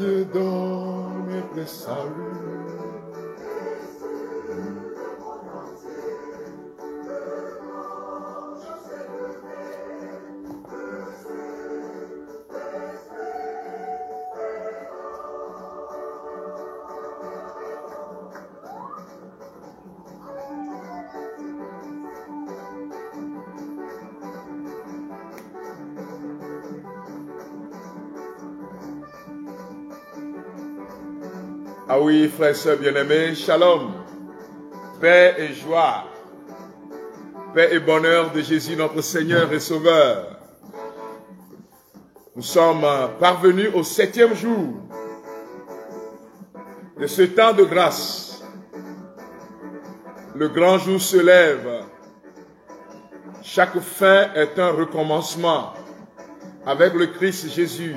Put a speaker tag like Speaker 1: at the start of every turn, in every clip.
Speaker 1: Dieu donne le salut. Ah oui, frères et sœurs bien-aimés, shalom, paix et joie, paix et bonheur de Jésus notre Seigneur et Sauveur. Nous sommes parvenus au 7e jour de ce temps de grâce. Le grand jour se lève. Chaque fin est un recommencement avec le Christ Jésus.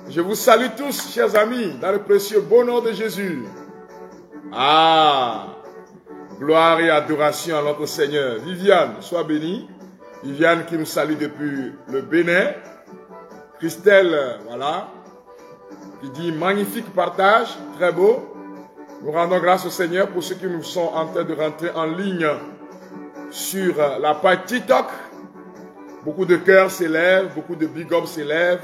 Speaker 1: Je vous salue tous, chers amis, dans le précieux beau nom de Jésus. Ah, gloire et adoration à notre Seigneur. Viviane, sois bénie. Viviane qui nous salue depuis le Bénin. Christelle, voilà, qui dit magnifique partage, très beau. Nous rendons grâce au Seigneur pour ceux qui nous sont en train de rentrer en ligne sur la page TikTok. Beaucoup de cœurs s'élèvent, beaucoup de big ups s'élèvent.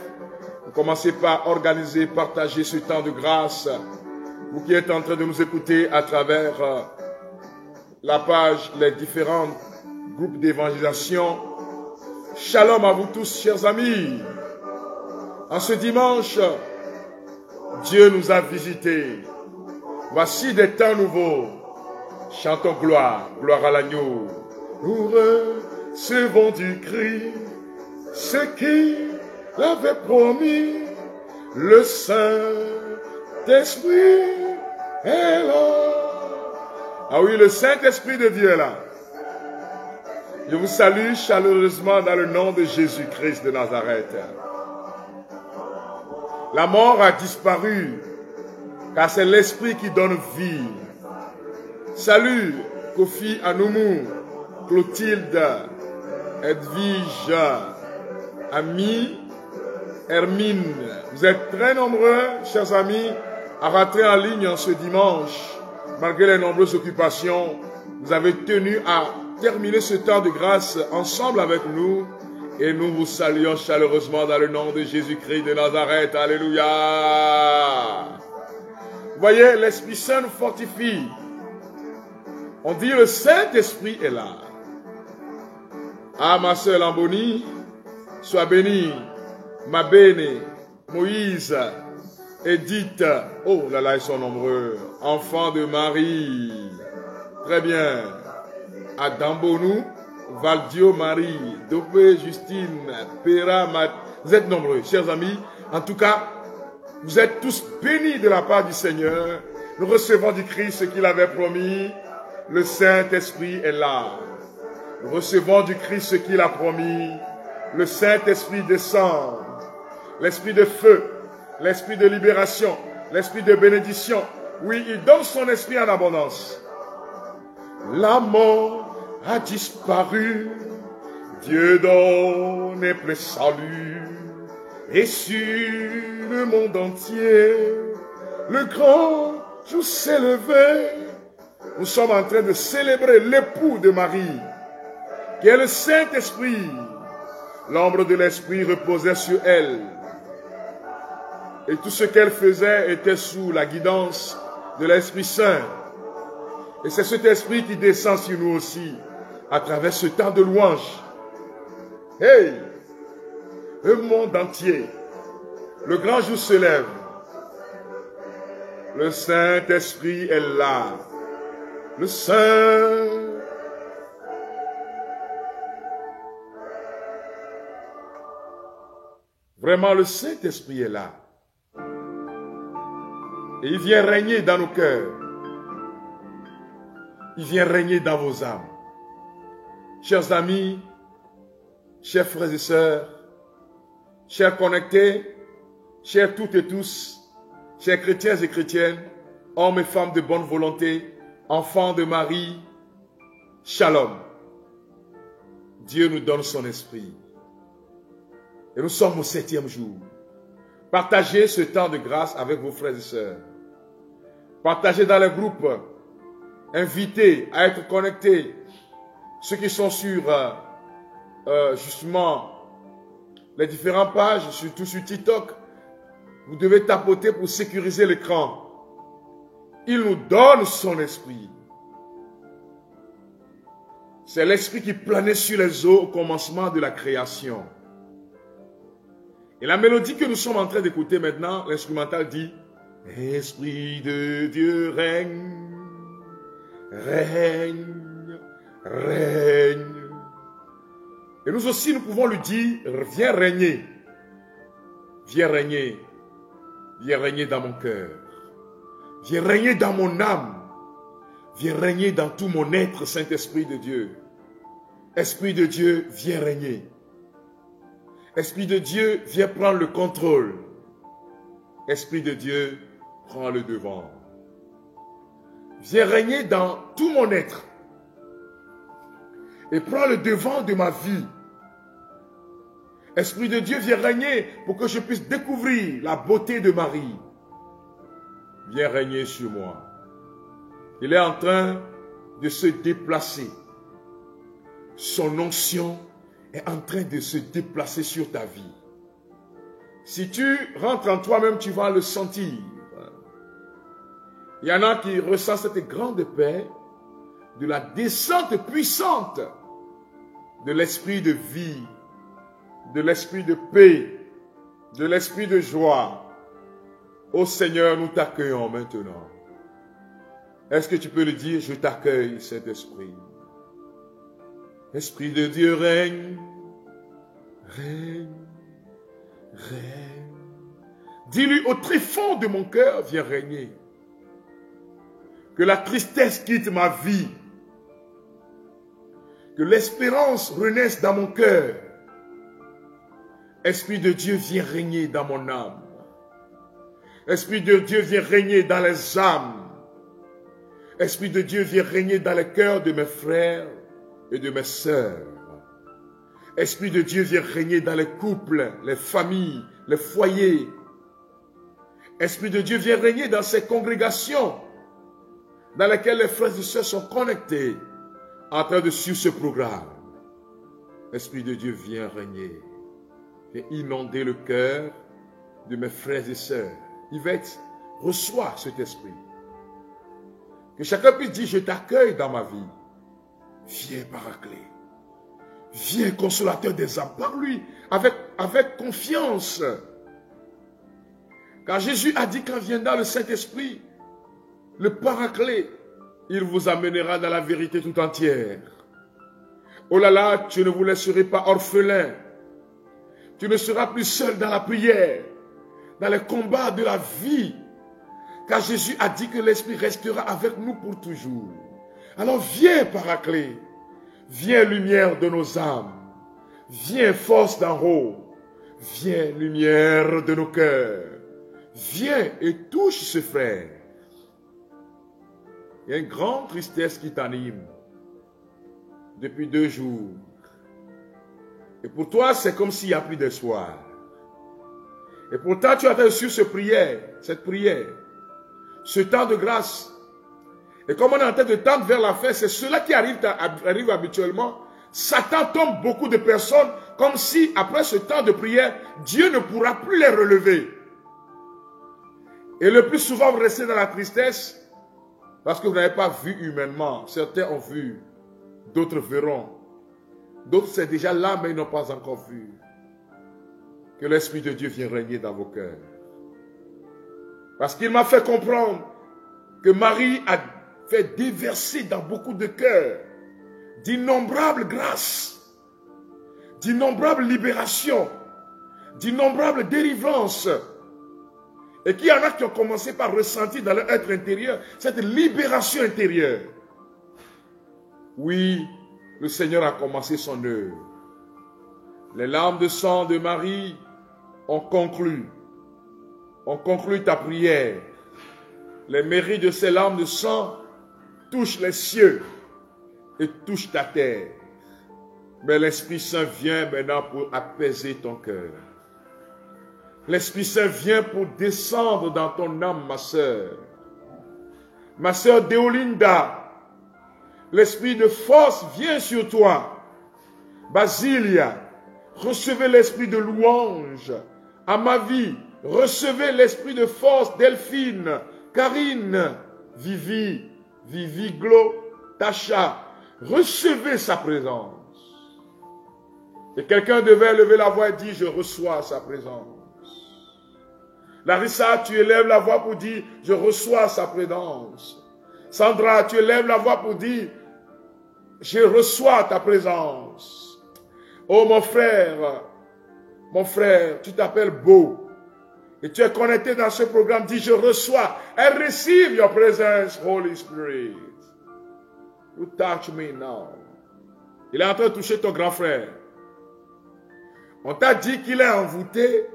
Speaker 1: Vous commencez par organiser, partager ce temps de grâce. Vous qui êtes en train de nous écouter à travers la page, les différents groupes d'évangélisation. Shalom à vous tous, chers amis. En ce dimanche, Dieu nous a visités. Voici des temps nouveaux. Chantons gloire, gloire à l'agneau. Nous recevons du Christ ce qui l'avait promis, le Saint-Esprit est là. Ah oui, le Saint-Esprit de Dieu est là. Je vous salue chaleureusement dans le nom de Jésus-Christ de Nazareth. La mort a disparu, car c'est l'Esprit qui donne vie. Salut, Kofi Anoumou, Clotilde, Edwige, Ami, Hermine. Vous êtes très nombreux, chers amis, à rentrer en ligne ce dimanche. Malgré les nombreuses occupations, vous avez tenu à terminer ce temps de grâce ensemble avec nous. Et nous vous saluons chaleureusement dans le nom de Jésus-Christ de Nazareth. Alléluia. Vous voyez, l'Esprit Saint nous fortifie. On dit le Saint-Esprit est là. Ah, ma sœur Lamboni, sois bénie. Ma béné, Moïse, Edith, oh là là, ils sont nombreux. Enfants de Marie. Très bien. Adam Bonou, Valdio Marie, Dopé Justine, Péra, vous êtes nombreux, chers amis. En tout cas, vous êtes tous bénis de la part du Seigneur. Nous recevons du Christ ce qu'il avait promis. Le Saint-Esprit est là. Nous recevons du Christ ce qu'il a promis. Le Saint-Esprit descend. L'esprit de feu, l'esprit de libération, l'esprit de bénédiction. Oui, il donne son esprit en abondance. La mort a disparu. Dieu donne plein salut. Et sur le monde entier, le grand jour s'est levé. Nous sommes en train de célébrer l'époux de Marie, qui est le Saint-Esprit. L'ombre de l'Esprit reposait sur elle. Et tout ce qu'elle faisait était sous la guidance de l'Esprit Saint. Et c'est cet Esprit qui descend sur nous aussi, à travers ce temps de louange. Hey! Le monde entier, le grand jour se lève. Le Saint-Esprit est là. Le Saint. Vraiment, le Saint-Esprit est là. Et il vient régner dans nos cœurs. Il vient régner dans vos âmes. Chers amis, chers frères et sœurs, chers connectés, chers toutes et tous, chers chrétiens et chrétiennes, hommes et femmes de bonne volonté, enfants de Marie, shalom. Dieu nous donne son esprit. Et nous sommes au 7e jour. Partagez ce temps de grâce avec vos frères et sœurs. Partagez dans les groupes. Invitez à être connectés. Ceux qui sont sur justement les différentes pages, surtout sur TikTok, vous devez tapoter pour sécuriser l'écran. Il nous donne son esprit. C'est l'esprit qui planait sur les eaux au commencement de la création. Et la mélodie que nous sommes en train d'écouter maintenant, l'instrumental dit « Esprit de Dieu règne, règne, règne ». Et nous aussi, nous pouvons lui dire « Viens régner, viens régner, viens régner dans mon cœur, viens régner dans mon âme, viens régner dans tout mon être, Saint-Esprit de Dieu. Esprit de Dieu, viens régner. Esprit de Dieu, viens prendre le contrôle. Esprit de Dieu, prends le devant. Viens régner dans tout mon être. Et prends le devant de ma vie. Esprit de Dieu, viens régner pour que je puisse découvrir la beauté de Marie. Viens régner sur moi. Il est en train de se déplacer. Son onction est en train de se déplacer sur ta vie. Si tu rentres en toi-même, tu vas le sentir. Il y en a qui ressentent cette grande paix de la descente puissante de l'esprit de vie, de l'esprit de paix, de l'esprit de joie. Ô Seigneur, nous t'accueillons maintenant. Est-ce que tu peux le dire? Je t'accueille, Saint-Esprit. Esprit de Dieu règne, règne, règne. Dis-lui au tréfonds de mon cœur, viens régner. Que la tristesse quitte ma vie. Que l'espérance renaisse dans mon cœur. Esprit de Dieu, viens régner dans mon âme. Esprit de Dieu, viens régner dans les âmes. Esprit de Dieu, viens régner dans les cœurs de mes frères et de mes sœurs. Esprit de Dieu, viens régner dans les couples, les familles, les foyers. Esprit de Dieu, viens régner dans ces congrégations dans lesquelles les frères et sœurs sont connectés en train de suivre ce programme. Esprit de Dieu, viens régner. Viens inonder le cœur de mes frères et sœurs. Yvette, reçois cet esprit. Que chacun puisse dire, je t'accueille dans ma vie. Viens Paraclet. Viens consolateur des âmes. Parle-lui avec confiance. Car Jésus a dit quand viendra le Saint-Esprit, le Paraclet, il vous amènera dans la vérité tout entière. Oh là là, tu ne vous laisserai pas orphelin. Tu ne seras plus seul dans la prière, dans les combats de la vie. Car Jésus a dit que l'Esprit restera avec nous pour toujours. Alors viens Paraclet, viens lumière de nos âmes, viens force d'en haut, viens lumière de nos cœurs, viens et touche ce frère. Il y a une grande tristesse qui t'anime depuis 2 jours. Et pour toi, c'est comme s'il n'y a plus d'espoir. Et pourtant, tu as reçu cette prière, ce temps de grâce. Et comme on est en train de tendre vers la fin, c'est cela qui arrive habituellement. Satan tombe beaucoup de personnes comme si, après ce temps de prière, Dieu ne pourra plus les relever. Et le plus souvent, vous restez dans la tristesse parce que vous n'avez pas vu humainement. Certains ont vu, d'autres verront. D'autres, c'est déjà là, mais ils n'ont pas encore vu. Que l'Esprit de Dieu vienne régner dans vos cœurs. Parce qu'il m'a fait comprendre que Marie a fait déverser dans beaucoup de cœurs d'innombrables grâces, d'innombrables libérations, d'innombrables délivrances. Et qu'il y en a qui ont commencé par ressentir dans leur être intérieur cette libération intérieure. Oui, le Seigneur a commencé son œuvre. Les larmes de sang de Marie ont conclu ta prière. Les mérites de ces larmes de sang touchent les cieux et touchent ta terre. Mais l'Esprit Saint vient maintenant pour apaiser ton cœur. L'Esprit Saint vient pour descendre dans ton âme, ma sœur. Ma sœur Deolinda, l'Esprit de force vient sur toi. Basilia, recevez l'Esprit de louange. À ma vie, recevez l'Esprit de force. Delphine, Karine, Vivi, Glo, Tasha, recevez sa présence. Et quelqu'un devait lever la voix et dire, je reçois sa présence. Larissa, tu élèves la voix pour dire, je reçois sa présence. Sandra, tu élèves la voix pour dire, je reçois ta présence. Oh mon frère, tu t'appelles Beau. Et tu es connecté dans ce programme, dis, je reçois. And receive your presence, Holy Spirit. You touch me now. Il est en train de toucher ton grand frère. On t'a dit qu'il est envoûté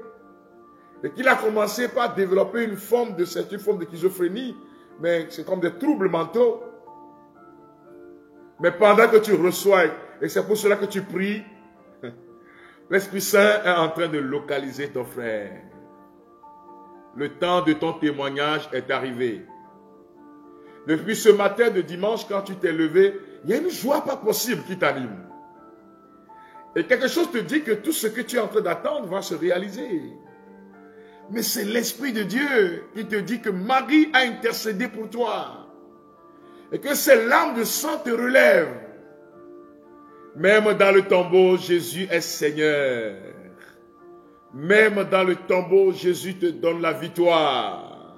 Speaker 1: et qu'il a commencé par développer une forme de schizophrénie, mais c'est comme des troubles mentaux. Mais pendant que tu reçois, et c'est pour cela que tu pries, l'Esprit Saint est en train de localiser ton frère. Le temps de ton témoignage est arrivé. Depuis ce matin de dimanche, quand tu t'es levé, il y a une joie pas possible qui t'anime. Et quelque chose te dit que tout ce que tu es en train d'attendre va se réaliser. Mais c'est l'Esprit de Dieu qui te dit que Marie a intercédé pour toi. Et que ces larmes de sang te relèvent. Même dans le tombeau, Jésus est Seigneur. Même dans le tombeau, Jésus te donne la victoire.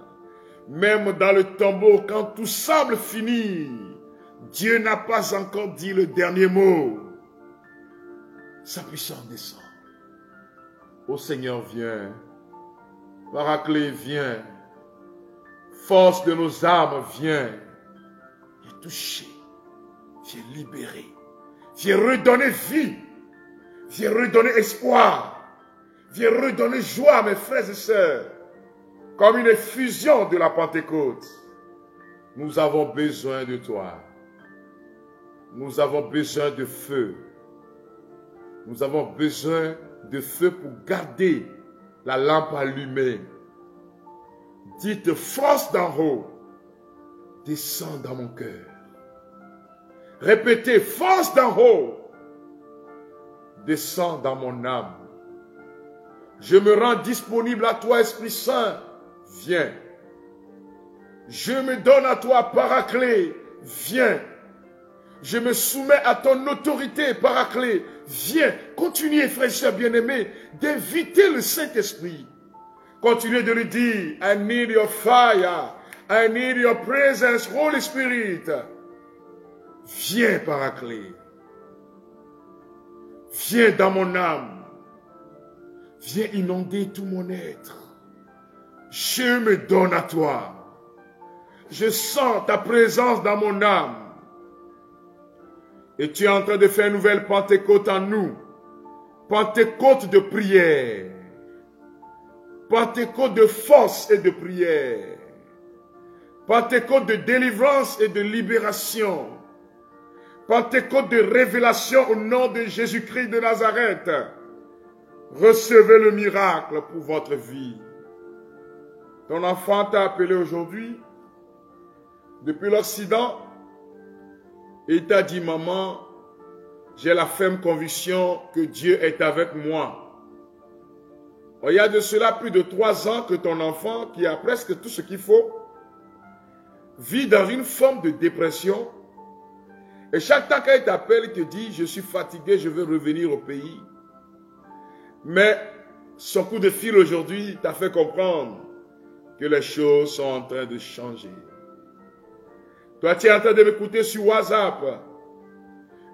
Speaker 1: Même dans le tombeau, quand tout semble fini, Dieu n'a pas encore dit le dernier mot. Sa puissance descend. Ô Seigneur, viens. Paraclet, viens. Force de nos âmes, viens. Viens toucher. Viens libérer. Viens redonner vie. Viens redonner espoir. Viens redonner joie, mes frères et sœurs. Comme une effusion de la Pentecôte. Nous avons besoin de toi. Nous avons besoin de feu. Nous avons besoin de feu pour garder la lampe allumée. Dites, force d'en haut, descends dans mon cœur. Répétez, force d'en haut, descends dans mon âme. Je me rends disponible à toi, Esprit Saint, viens. Je me donne à toi, Paraclet, viens. Je me soumets à ton autorité, Paraclet. Viens, continuez, frères et sœurs bien-aimés, d'inviter le Saint-Esprit. Continuez de lui dire, I need your fire, I need your presence, Holy Spirit. Viens, Paraclet. Viens dans mon âme. Viens inonder tout mon être. Je me donne à toi. Je sens ta présence dans mon âme. Et tu es en train de faire une nouvelle Pentecôte en nous. Pentecôte de prière. Pentecôte de force et de prière. Pentecôte de délivrance et de libération. Pentecôte de révélation au nom de Jésus-Christ de Nazareth. Recevez le miracle pour votre vie. Ton enfant t'a appelé aujourd'hui, depuis l'Occident, et il t'a dit, maman, j'ai la ferme conviction que Dieu est avec moi. Il y a de cela plus de 3 ans que ton enfant, qui a presque tout ce qu'il faut, vit dans une forme de dépression. Et chaque temps qu'il t'appelle, il te dit, je suis fatigué, je veux revenir au pays. Mais son coup de fil aujourd'hui t'a fait comprendre que les choses sont en train de changer. Toi, tu es en train de m'écouter sur WhatsApp.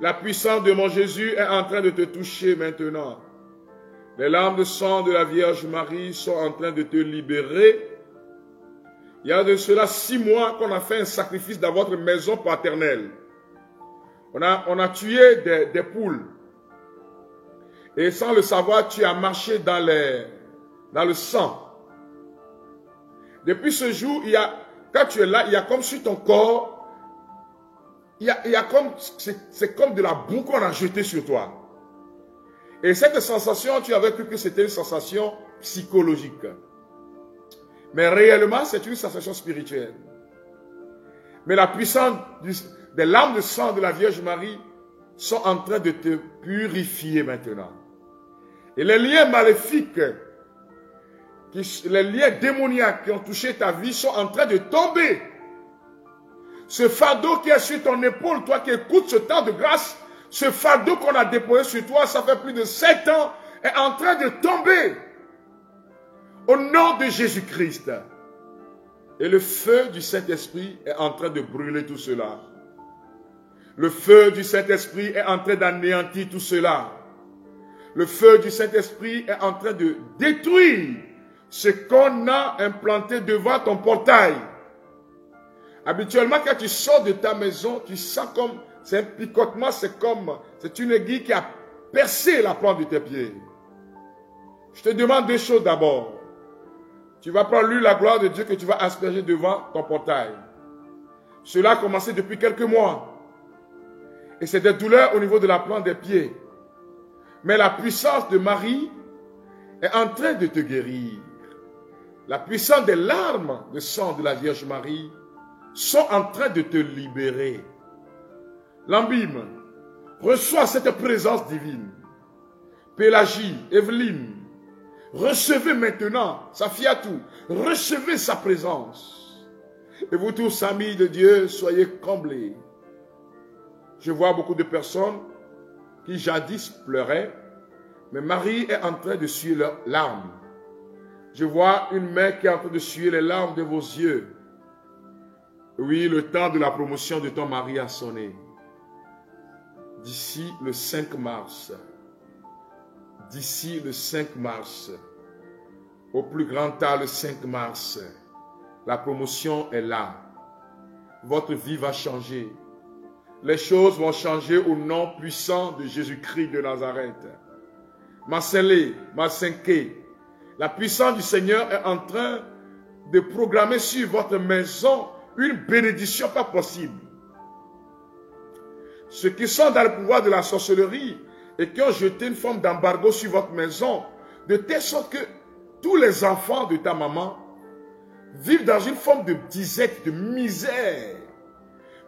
Speaker 1: La puissance de mon Jésus est en train de te toucher maintenant. Les larmes de sang de la Vierge Marie sont en train de te libérer. Il y a de cela 6 mois qu'on a fait un sacrifice dans votre maison paternelle. On a tué des poules. Et sans le savoir, tu as marché dans le sang. Depuis ce jour, quand tu es là, il y a comme sur ton corps, c'est comme de la boue qu'on a jetée sur toi. Et cette sensation, tu avais cru que c'était une sensation psychologique. Mais réellement, c'est une sensation spirituelle. Mais la puissance des larmes de sang de la Vierge Marie sont en train de te purifier maintenant. Et les liens maléfiques, les liens démoniaques qui ont touché ta vie sont en train de tomber. Ce fardeau qui est sur ton épaule, toi qui écoutes ce temps de grâce, ce fardeau qu'on a déposé sur toi, ça fait plus de 7 ans, est en train de tomber. Au nom de Jésus-Christ. Et le feu du Saint-Esprit est en train de brûler tout cela. Le feu du Saint-Esprit est en train d'anéantir tout cela. Le feu du Saint-Esprit est en train de détruire ce qu'on a implanté devant ton portail. Habituellement, quand tu sors de ta maison, tu sens comme, c'est un picotement, c'est une aiguille qui a percé la plante de tes pieds. Je te demande deux choses d'abord. Tu vas prendre l'huile, la gloire de Dieu que tu vas asperger devant ton portail. Cela a commencé depuis quelques mois. Et c'est des douleurs au niveau de la plante des pieds. Mais la puissance de Marie est en train de te guérir. La puissance des larmes de sang de la Vierge Marie sont en train de te libérer. Lambim, reçois cette présence divine. Pélagie, Evelyne, recevez maintenant, Safiatou, recevez sa présence. Et vous tous, amis de Dieu, soyez comblés. Je vois beaucoup de personnes qui jadis pleuraient, mais Marie est en train de suer leurs larmes. Je vois une main qui est en train de suer les larmes de vos yeux. Oui, le temps de la promotion de ton mari a sonné. D'ici le 5 mars, d'ici le 5 mars, au plus grand tard le 5 mars, la promotion est là. Votre vie va changer. Les choses vont changer au nom puissant de Jésus-Christ de Nazareth. Marcelé, Marcinké, la puissance du Seigneur est en train de programmer sur votre maison une bénédiction pas possible. Ceux qui sont dans le pouvoir de la sorcellerie et qui ont jeté une forme d'embargo sur votre maison, de telle sorte que tous les enfants de ta maman vivent dans une forme de disette, de misère.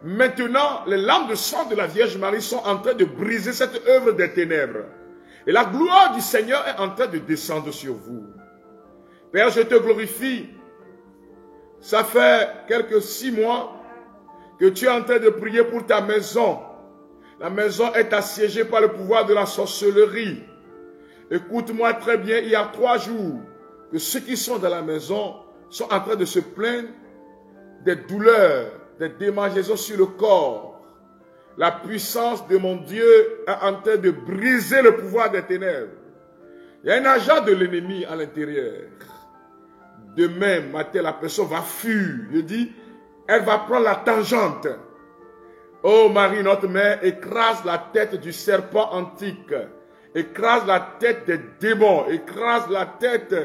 Speaker 1: Maintenant, les larmes de sang de la Vierge Marie sont en train de briser cette œuvre des ténèbres. Et la gloire du Seigneur est en train de descendre sur vous. Père, je te glorifie. Ça fait quelques 6 mois que tu es en train de prier pour ta maison. La maison est assiégée par le pouvoir de la sorcellerie. Écoute-moi très bien, il y a 3 jours que ceux qui sont dans la maison sont en train de se plaindre des douleurs, des démangeaisons sur le corps. La puissance de mon Dieu est en train de briser le pouvoir des ténèbres. Il y a un agent de l'ennemi à l'intérieur. Demain matin, la personne va fuir. Je dis, elle va prendre la tangente. Oh Marie, notre mère, écrase la tête du serpent antique. Écrase la tête des démons. Écrase la tête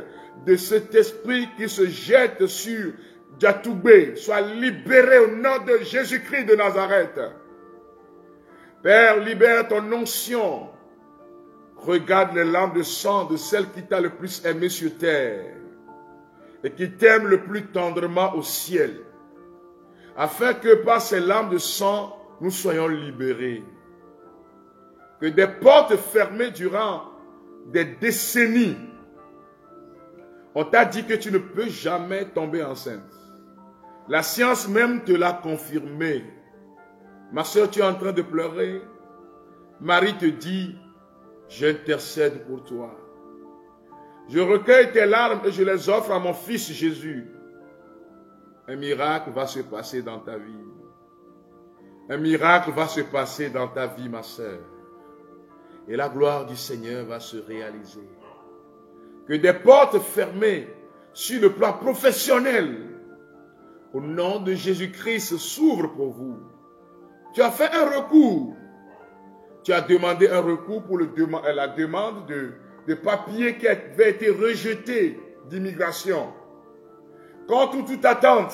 Speaker 1: de cet esprit qui se jette sur Djatoubé. Sois libéré au nom de Jésus-Christ de Nazareth. Père, libère ton onction. Regarde les larmes de sang de celle qui t'a le plus aimé sur terre et qui t'aime le plus tendrement au ciel, afin que par ces larmes de sang, nous soyons libérés. Que des portes fermées durant des décennies, on t'a dit que tu ne peux jamais tomber enceinte. La science même te l'a confirmé. Ma soeur, tu es en train de pleurer. Marie te dit, j'intercède pour toi. Je recueille tes larmes et je les offre à mon fils Jésus. Un miracle va se passer dans ta vie. Un miracle va se passer dans ta vie, ma sœur. Et la gloire du Seigneur va se réaliser. Que des portes fermées sur le plan professionnel, au nom de Jésus-Christ, s'ouvrent pour vous. Tu as fait un recours. Tu as demandé un recours pour la demande de papiers qui avaient été rejetés d'immigration. Contre toute attente,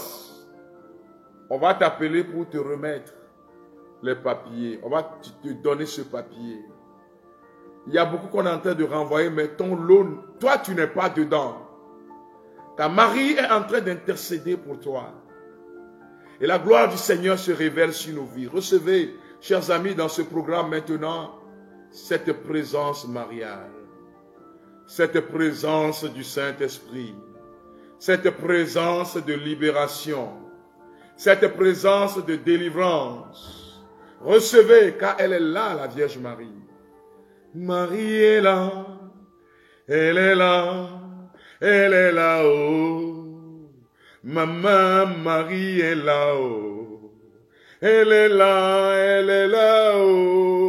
Speaker 1: on va t'appeler pour te remettre les papiers. On va te donner ce papier. Il y a beaucoup qu'on est en train de renvoyer, mais ton lot, toi, tu n'es pas dedans. Ta Marie est en train d'intercéder pour toi. Et la gloire du Seigneur se révèle sur nos vies. Recevez, chers amis, dans ce programme maintenant, cette présence mariale. Cette présence du Saint-Esprit. Cette présence de libération. Cette présence de délivrance. Recevez, car elle est là, la Vierge Marie. Marie est là, elle est là, elle est là-haut. Maman Marie est là-haut, elle est là, elle est là-haut.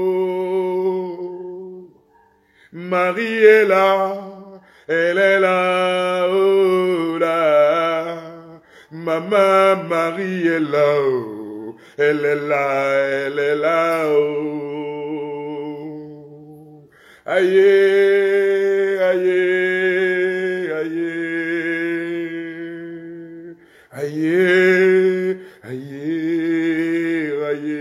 Speaker 1: Marie est là, elle est là-haut, là. Maman Marie est là-haut, elle est là, elle est là-haut. Aïe, aïe, aïe, aïe, aïe, aïe,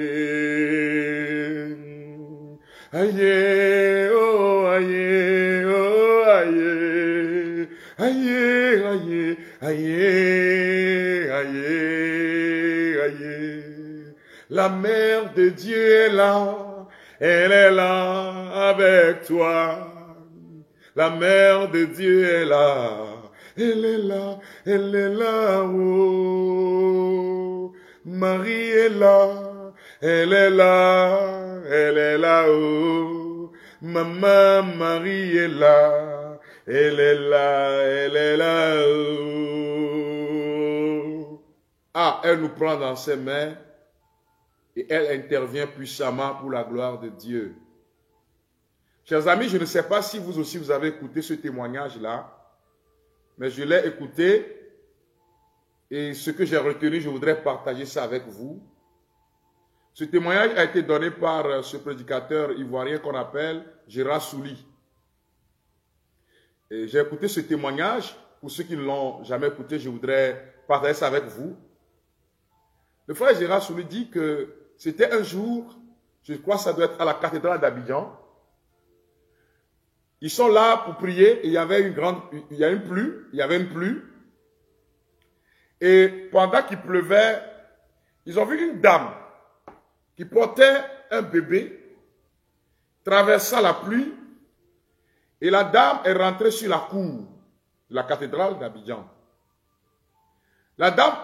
Speaker 1: aïe, oh, aïe, oh, aïe, aïe, aïe, aïe, aïe, aïe. La mère de Dieu est là. Elle est là avec toi. La mère de Dieu est là. Elle est là. Elle est là. Oh. Marie est là. Elle est là. Elle est là. Oh. Maman Marie est là. Elle est là. Elle est là. Oh. Ah, elle nous prend dans ses mains. Et elle intervient puissamment pour la gloire de Dieu. Chers amis, je ne sais pas si vous aussi vous avez écouté ce témoignage-là, mais je l'ai écouté et ce que j'ai retenu, je voudrais partager ça avec vous. Ce témoignage a été donné par ce prédicateur ivoirien qu'on appelle Gérard Souli. J'ai écouté ce témoignage. Pour ceux qui ne l'ont jamais écouté, je voudrais partager ça avec vous. Le frère Gérard Souli dit que c'était un jour, je crois que ça doit être à la cathédrale d'Abidjan. Ils sont là pour prier et il y avait une pluie. Et pendant qu'il pleuvait, ils ont vu une dame qui portait un bébé, traversant la pluie, et la dame est rentrée sur la cour de la cathédrale d'Abidjan. La dame,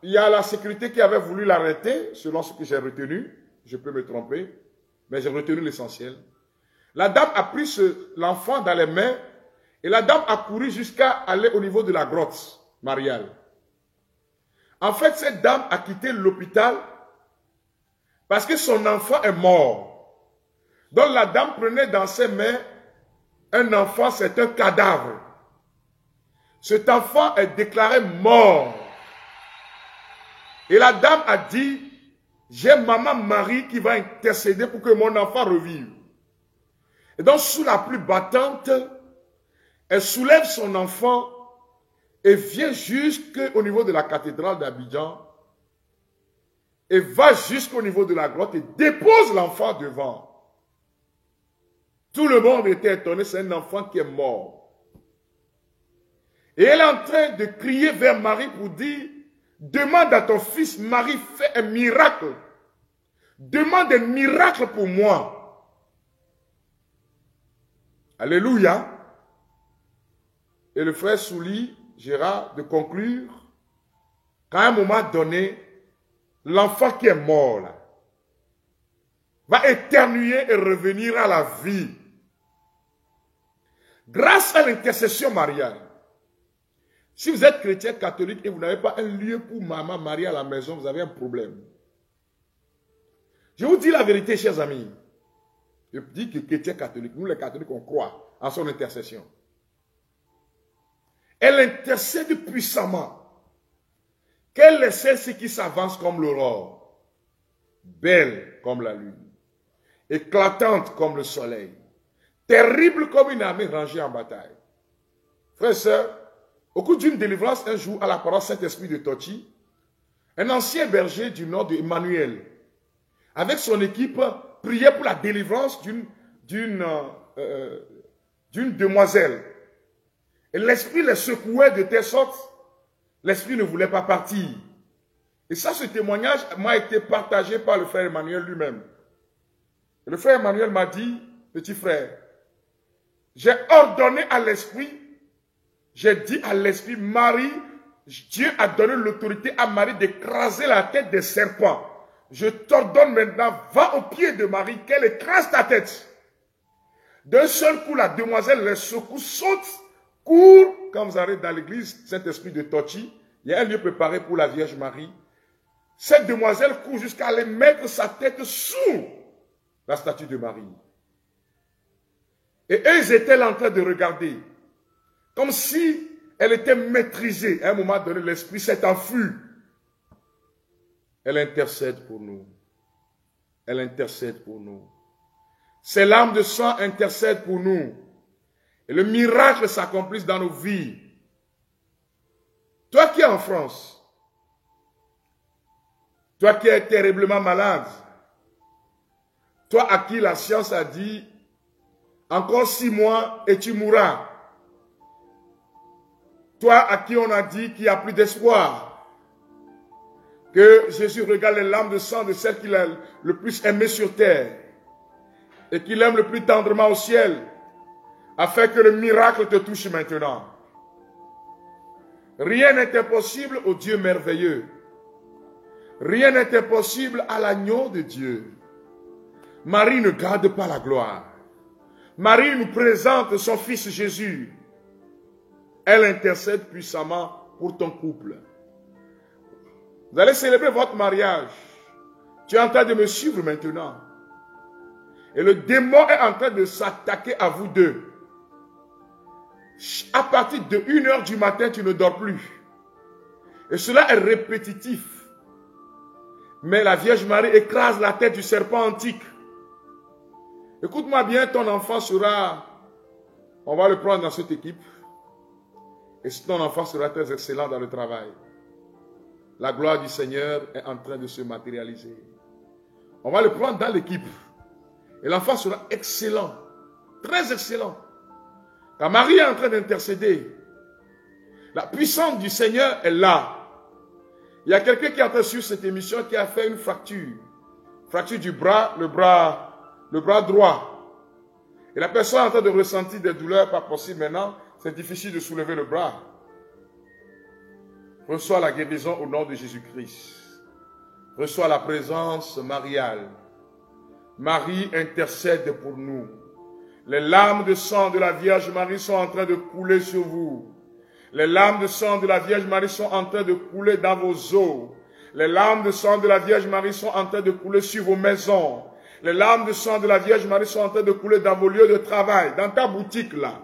Speaker 1: il y a la sécurité qui avait voulu l'arrêter, selon ce que j'ai retenu. Je peux me tromper, mais j'ai retenu l'essentiel. La dame a pris l'enfant dans les mains et la dame a couru jusqu'à aller au niveau de la grotte mariale. En fait, cette dame a quitté l'hôpital parce que son enfant est mort. Donc la dame prenait dans ses mains un enfant, c'est un cadavre. Cet enfant est déclaré mort. Et la dame a dit, j'ai maman Marie qui va intercéder pour que mon enfant revive. Et donc, sous la pluie battante, elle soulève son enfant et vient jusqu'au niveau de la cathédrale d'Abidjan et va jusqu'au niveau de la grotte et dépose l'enfant devant. Tout le monde était étonné, c'est un enfant qui est mort. Et elle est en train de crier vers Marie pour dire, demande à ton fils, Marie, fais un miracle. Demande un miracle pour moi. Alléluia. Et le frère Souli, Gérard, de conclure qu'à un moment donné, l'enfant qui est mort là, va éternuer et revenir à la vie. Grâce à l'intercession mariale. Si vous êtes chrétien catholique et vous n'avez pas un lieu pour maman Marie à la maison, vous avez un problème. Je vous dis la vérité, chers amis. Je dis que chrétien catholique, nous les catholiques, on croit en son intercession. Elle intercède puissamment. Qu'elle est celle qui s'avance comme l'aurore, belle comme la lune, éclatante comme le soleil, terrible comme une armée rangée en bataille. Frères et sœurs, au cours d'une délivrance un jour à la paroisse Saint-Esprit de Tochi, un ancien berger du nom de Emmanuel, avec son équipe, priait pour la délivrance d'une d'une demoiselle. Et l'esprit les secouait de telle sorte, l'esprit ne voulait pas partir. Et ça, ce témoignage m'a été partagé par le frère Emmanuel lui-même. Le frère Emmanuel m'a dit, petit frère, j'ai ordonné à l'esprit, j'ai dit à l'esprit, Marie, Dieu a donné l'autorité à Marie d'écraser la tête des serpents. Je t'ordonne maintenant, va au pied de Marie, qu'elle écrase ta tête. D'un seul coup, la demoiselle les secoue, saute, court. Quand vous arrivez dans l'église Saint-Esprit de Tochi, il y a un lieu préparé pour la Vierge Marie. Cette demoiselle court jusqu'à aller mettre sa tête sous la statue de Marie. Et eux, ils étaient là en train de regarder. Comme si elle était maîtrisée. À un moment donné, l'esprit s'est enfui. Elle intercède pour nous. Elle intercède pour nous. Ces larmes de sang intercèdent pour nous. Et le miracle s'accomplisse dans nos vies. Toi qui es en France, toi qui es terriblement malade, toi à qui la science a dit, encore 6 mois et tu mourras. Toi à qui on a dit qu'il n'y a plus d'espoir. Que Jésus regarde les larmes de sang de celle qu'il a le plus aimée sur terre. Et qu'il aime le plus tendrement au ciel. Afin que le miracle te touche maintenant. Rien n'est impossible au Dieu merveilleux. Rien n'est impossible à l'agneau de Dieu. Marie ne garde pas la gloire. Marie nous présente son fils Jésus. Elle intercède puissamment pour ton couple. Vous allez célébrer votre mariage. Tu es en train de me suivre maintenant. Et le démon est en train de s'attaquer à vous deux. À partir de 1h du matin, tu ne dors plus. Et cela est répétitif. Mais la Vierge Marie écrase la tête du serpent antique. Écoute-moi bien, ton enfant sera... On va le prendre dans cette équipe. Et ton enfant sera très excellent dans le travail. La gloire du Seigneur est en train de se matérialiser. On va le prendre dans l'équipe. Et l'enfant sera excellent. Très excellent. Quand Marie est en train d'intercéder, la puissance du Seigneur est là. Il y a quelqu'un qui est en train de suivre cette émission qui a fait une fracture. Fracture du bras, le bras droit. Et la personne est en train de ressentir des douleurs pas possibles maintenant. C'est difficile de soulever le bras. Reçois la guérison au nom de Jésus-Christ. Reçois la présence mariale. Marie intercède pour nous. Les larmes de sang de la Vierge Marie sont en train de couler sur vous. Les larmes de sang de la Vierge Marie sont en train de couler dans vos os. Les larmes de sang de la Vierge Marie sont en train de couler sur vos maisons. Les larmes de sang de la Vierge Marie sont en train de couler dans vos lieux de travail, dans ta boutique là.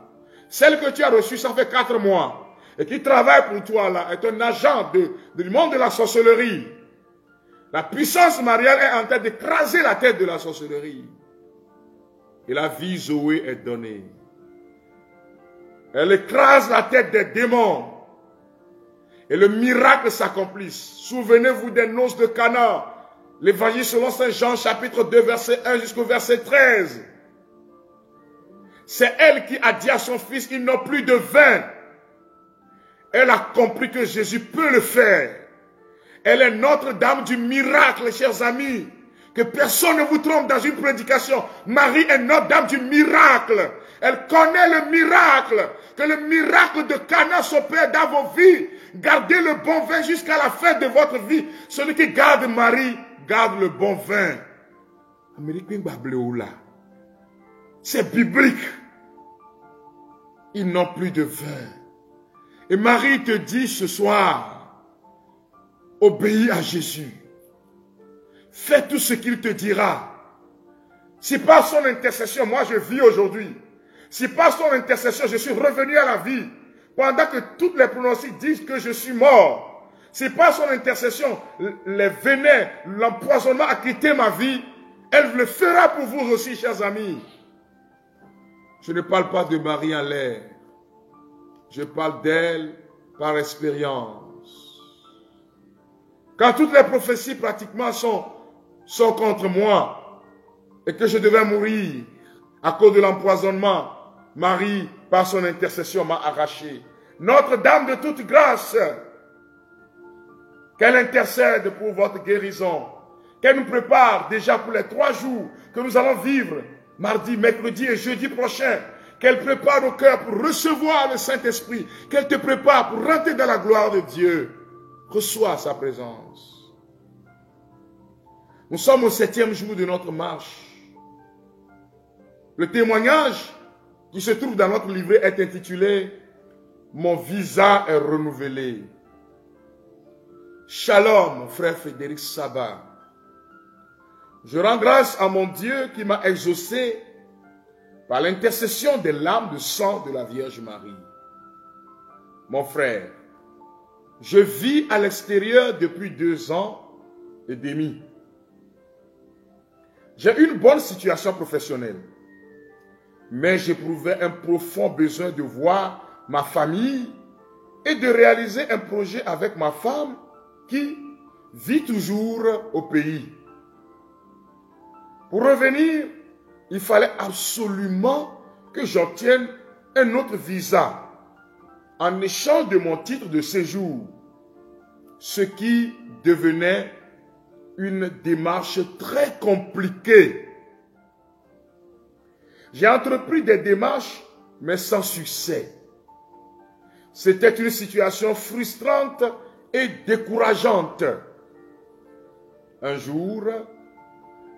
Speaker 1: Celle que tu as reçue, ça fait 4 mois. Et qui travaille pour toi là, est un agent du monde de la sorcellerie. La puissance mariale est en train d'écraser la tête de la sorcellerie. Et la vie Zoé est donnée. Elle écrase la tête des démons. Et le miracle s'accomplisse. Souvenez-vous des noces de Cana. L'évangile selon Saint Jean, chapitre 2, verset 1 jusqu'au verset 13. C'est elle qui a dit à son fils, ils n'ont plus de vin. Elle a compris que Jésus peut le faire. Elle est Notre-Dame du miracle, chers amis. Que personne ne vous trompe dans une prédication. Marie est Notre-Dame du miracle. Elle connaît le miracle. Que le miracle de Cana s'opère dans vos vies. Gardez le bon vin jusqu'à la fin de votre vie. Celui qui garde Marie, garde le bon vin. C'est biblique. Ils n'ont plus de vin. Et Marie te dit ce soir, obéis à Jésus. Fais tout ce qu'il te dira. Si par son intercession, moi je vis aujourd'hui. Si par son intercession, je suis revenu à la vie. Pendant que toutes les pronostics disent que je suis mort. Si par son intercession, les venins, l'empoisonnement a quitté ma vie, elle le fera pour vous aussi, chers amis. Je ne parle pas de Marie en l'air. Je parle d'elle par expérience. Quand toutes les prophéties pratiquement sont contre moi et que je devais mourir, À cause de l'empoisonnement, Marie, par son intercession, m'a arraché. Notre-Dame de toute grâce, qu'elle intercède pour votre guérison, qu'elle nous prépare déjà pour les 3 jours que nous allons vivre, mardi, mercredi et jeudi prochain, qu'elle prépare nos cœurs pour recevoir le Saint-Esprit, qu'elle te prépare pour rentrer dans la gloire de Dieu. Reçois sa présence. Nous sommes au 7e jour de notre marche. Le témoignage qui se trouve dans notre livret est intitulé « Mon visa est renouvelé ». Shalom, frère Frédéric Sabat. Je rends grâce à mon Dieu qui m'a exaucé par l'intercession des larmes de sang de la Vierge Marie. Mon frère, je vis à l'extérieur depuis 2 ans et demi. J'ai une bonne situation professionnelle, mais j'éprouvais un profond besoin de voir ma famille et de réaliser un projet avec ma femme qui vit toujours au pays. Pour revenir, il fallait absolument que j'obtienne un autre visa en échange de mon titre de séjour, ce qui devenait une démarche très compliquée. J'ai entrepris des démarches, mais sans succès. C'était une situation frustrante et décourageante. Un jour,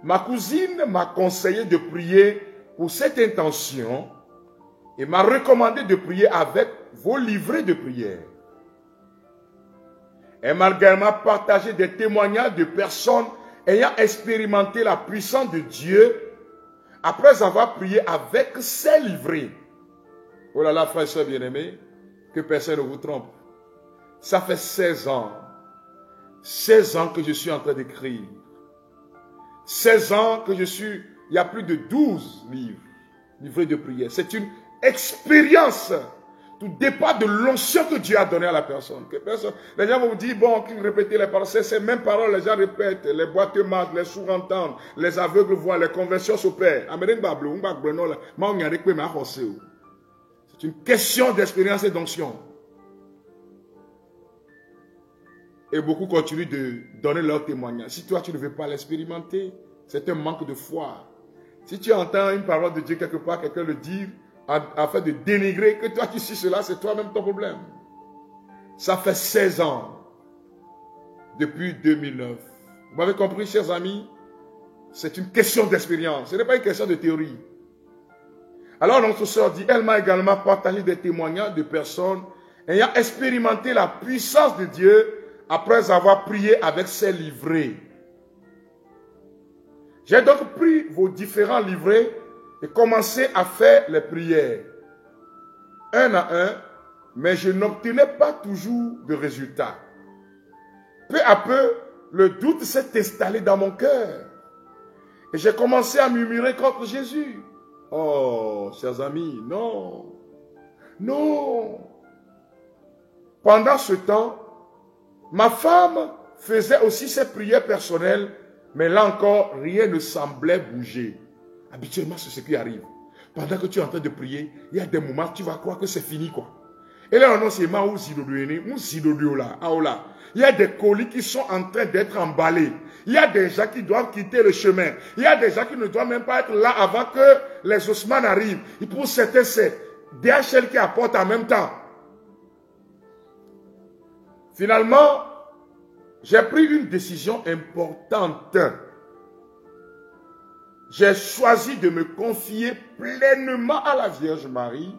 Speaker 1: ma cousine m'a conseillé de prier pour cette intention et m'a recommandé de prier avec vos livrets de prière. Elle m'a également partagé des témoignages de personnes ayant expérimenté la puissance de Dieu après avoir prié avec ces livrets. Oh là là, frères et sœurs bien-aimés, que personne ne vous trompe. Ça fait 16 ans que je suis en train d'écrire. 16 ans que je suis, il y a plus de 12 livrets de prière. C'est une expérience. Tout dépend de l'onction que Dieu a donnée à la personne. Les gens vont vous dire, bon, qu'ils répètent les paroles. C'est ces mêmes paroles, les gens répètent. Les boiteux marchent, les sourds entendent, les aveugles voient, les conversions s'opèrent. C'est une question d'expérience et d'onction. Et beaucoup continuent de donner leur témoignage. Si toi, tu ne veux pas l'expérimenter, c'est un manque de foi. Si tu entends une parole de Dieu quelque part, quelqu'un le dire, afin de dénigrer que toi, tu sais cela, c'est toi-même ton problème. Ça fait 16 ans, depuis 2009. Vous m'avez compris, chers amis? C'est une question d'expérience. Ce n'est pas une question de théorie. Alors, notre soeur dit, elle m'a également partagé des témoignages de personnes ayant expérimenté la puissance de Dieu après avoir prié avec ses livrets. J'ai donc pris vos différents livrets et commencé à faire les prières, un à un, mais je n'obtenais pas toujours de résultats. Peu à peu, le doute s'est installé dans mon cœur. Et j'ai commencé à murmurer contre Jésus. Oh, chers amis, non. Non. Pendant ce temps, ma femme faisait aussi ses prières personnelles, mais là encore, rien ne semblait bouger. Habituellement, c'est ce qui arrive. Pendant que tu es en train de prier, il y a des moments où tu vas croire que c'est fini, quoi. Et là, on sait pas où il y a des colis qui sont en train d'être emballés. Il y a des gens qui doivent quitter le chemin. Il y a des gens qui ne doivent même pas être là avant que les ossements arrivent. Et pour certains, c'est DHL qui apporte en même temps. Finalement, j'ai pris une décision importante. J'ai choisi de me confier pleinement à la Vierge Marie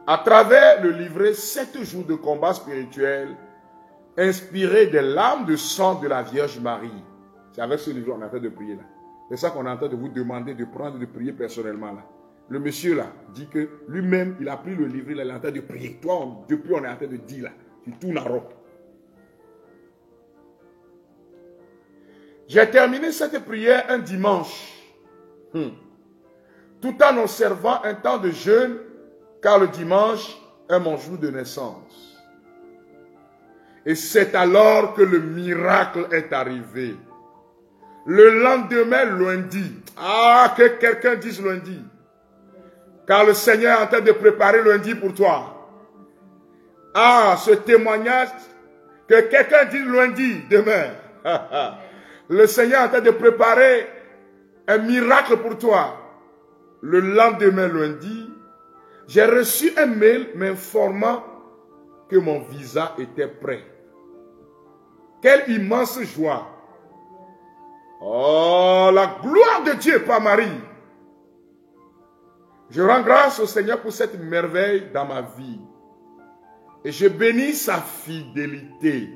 Speaker 1: à travers le livret 7 jours de combat spirituel inspiré des larmes de sang de la Vierge Marie. C'est avec ce livre qu'on est en train de prier là. C'est ça qu'on est en train de vous demander de prendre, de prier personnellement là. Le monsieur là dit que lui-même, il a pris le livre, il est en train de prier. Toi, depuis on est en train de dire là, tu tournes à robe. J'ai terminé cette prière un dimanche, tout en observant un temps de jeûne, car le dimanche est mon jour de naissance. Et c'est alors que le miracle est arrivé. Le lendemain, lundi. Ah, que quelqu'un dise lundi. Car le Seigneur est en train de préparer lundi pour toi. Ah, ce témoignage, que quelqu'un dise lundi, demain. Le Seigneur est en train de préparer un miracle pour toi. Le lendemain, lundi, j'ai reçu un mail m'informant que mon visa était prêt. Quelle immense joie. Oh, la gloire de Dieu par Marie. Je rends grâce au Seigneur pour cette merveille dans ma vie. Et je bénis sa fidélité.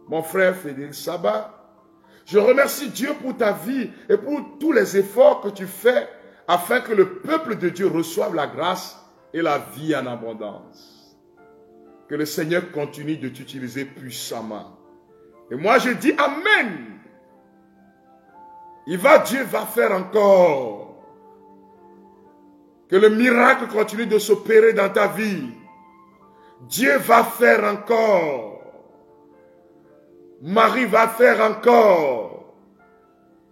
Speaker 1: Mon frère Frédéric Sabat, je remercie Dieu pour ta vie et pour tous les efforts que tu fais afin que le peuple de Dieu reçoive la grâce et la vie en abondance. Que le Seigneur continue de t'utiliser puissamment. Et moi je dis Amen. Dieu va faire encore. Que le miracle continue de s'opérer dans ta vie. Dieu va faire encore. Marie va faire encore.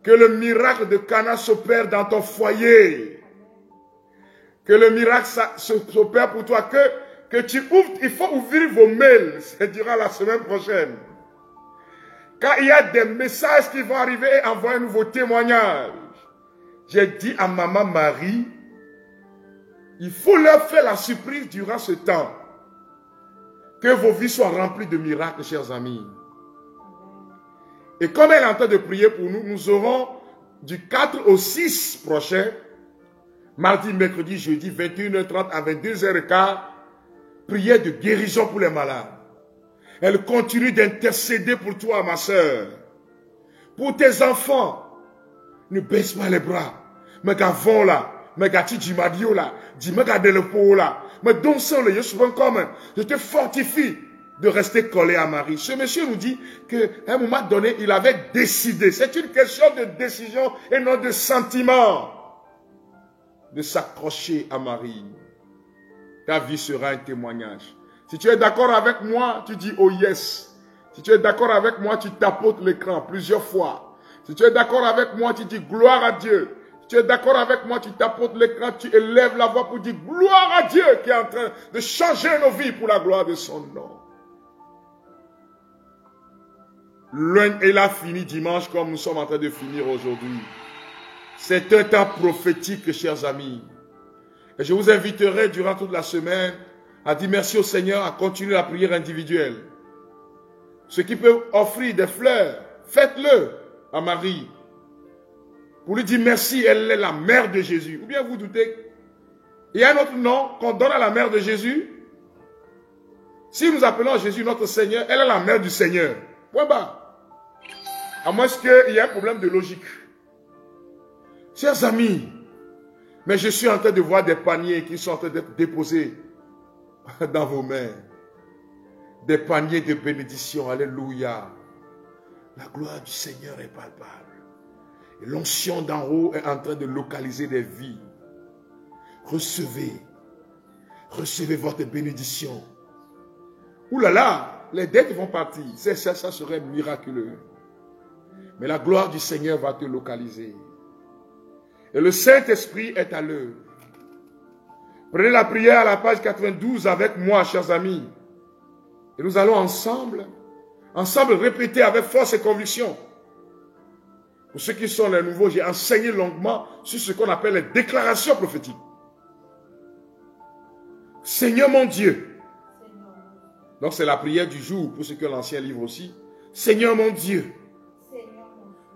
Speaker 1: Que le miracle de Cana s'opère dans ton foyer. Que le miracle s'opère pour toi. Que tu ouvres, il faut ouvrir vos mails. C'est durant la semaine prochaine. Quand il y a des messages qui vont arriver, envoyez-nous vos témoignages. J'ai dit à maman Marie, il faut leur faire la surprise durant ce temps. Que vos vies soient remplies de miracles, chers amis. Et comme elle est en train de prier pour nous, nous aurons du 4 au 6 prochain, mardi, mercredi, jeudi, 21h30 à 22h15, prière de guérison pour les malades. Elle continue d'intercéder pour toi, ma soeur. Pour tes enfants, ne baisse pas les bras. Mais gavons là, mais gati jimadio là, dis-moi garder le pot là, mais donc ça, je suis comme, je te fortifie de rester collé à Marie. Ce monsieur nous dit qu'à un moment donné, il avait décidé, c'est une question de décision et non de sentiment, de s'accrocher à Marie. Ta vie sera un témoignage. Si tu es d'accord avec moi, tu dis oh yes. Si tu es d'accord avec moi, tu tapotes l'écran plusieurs fois. Si tu es d'accord avec moi, tu dis gloire à Dieu. Si tu es d'accord avec moi, tu tapotes l'écran, tu élèves la voix pour dire gloire à Dieu qui est en train de changer nos vies pour la gloire de son nom. Il a fini dimanche comme nous sommes en train de finir aujourd'hui. C'est un temps prophétique, chers amis. Et je vous inviterai durant toute la semaine à dire merci au Seigneur, à continuer la prière individuelle. Ceux qui peuvent offrir des fleurs, faites-le à Marie. Pour lui dire merci, elle est la mère de Jésus. Ou bien vous doutez, il y a un autre nom qu'on donne à la mère de Jésus. Si nous appelons Jésus notre Seigneur, elle est la mère du Seigneur. Point barre. À moins qu'il y ait un problème de logique. Chers amis, mais je suis en train de voir des paniers qui sont en train d'être déposés dans vos mains. Des paniers de bénédiction. Alléluia. La gloire du Seigneur est palpable. Et l'onction d'en haut est en train de localiser des vies. Recevez. Recevez votre bénédiction. Ouh là là, les dettes vont partir. Ça serait miraculeux. Mais la gloire du Seigneur va te localiser. Et le Saint-Esprit est à l'œuvre. Prenez la prière à la page 92 avec moi, chers amis. Et nous allons ensemble répéter avec force et conviction. Pour ceux qui sont les nouveaux, j'ai enseigné longuement sur ce qu'on appelle les déclarations prophétiques. Seigneur mon Dieu. Donc c'est la prière du jour pour ceux qui ont l'ancien livre aussi. Seigneur mon Dieu.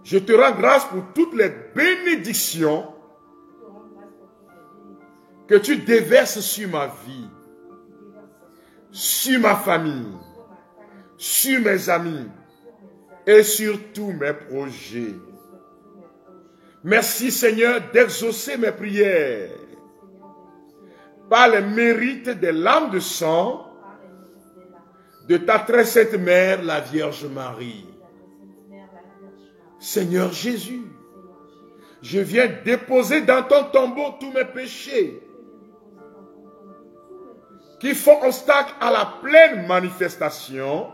Speaker 1: Je te rends grâce pour toutes les bénédictions que tu déverses sur ma vie, sur ma famille, sur mes amis et sur tous mes projets. Merci Seigneur d'exaucer mes prières par les mérites des larmes de sang de ta très sainte mère, la Vierge Marie. Seigneur Jésus, je viens déposer dans ton tombeau tous mes péchés qui font obstacle à la pleine manifestation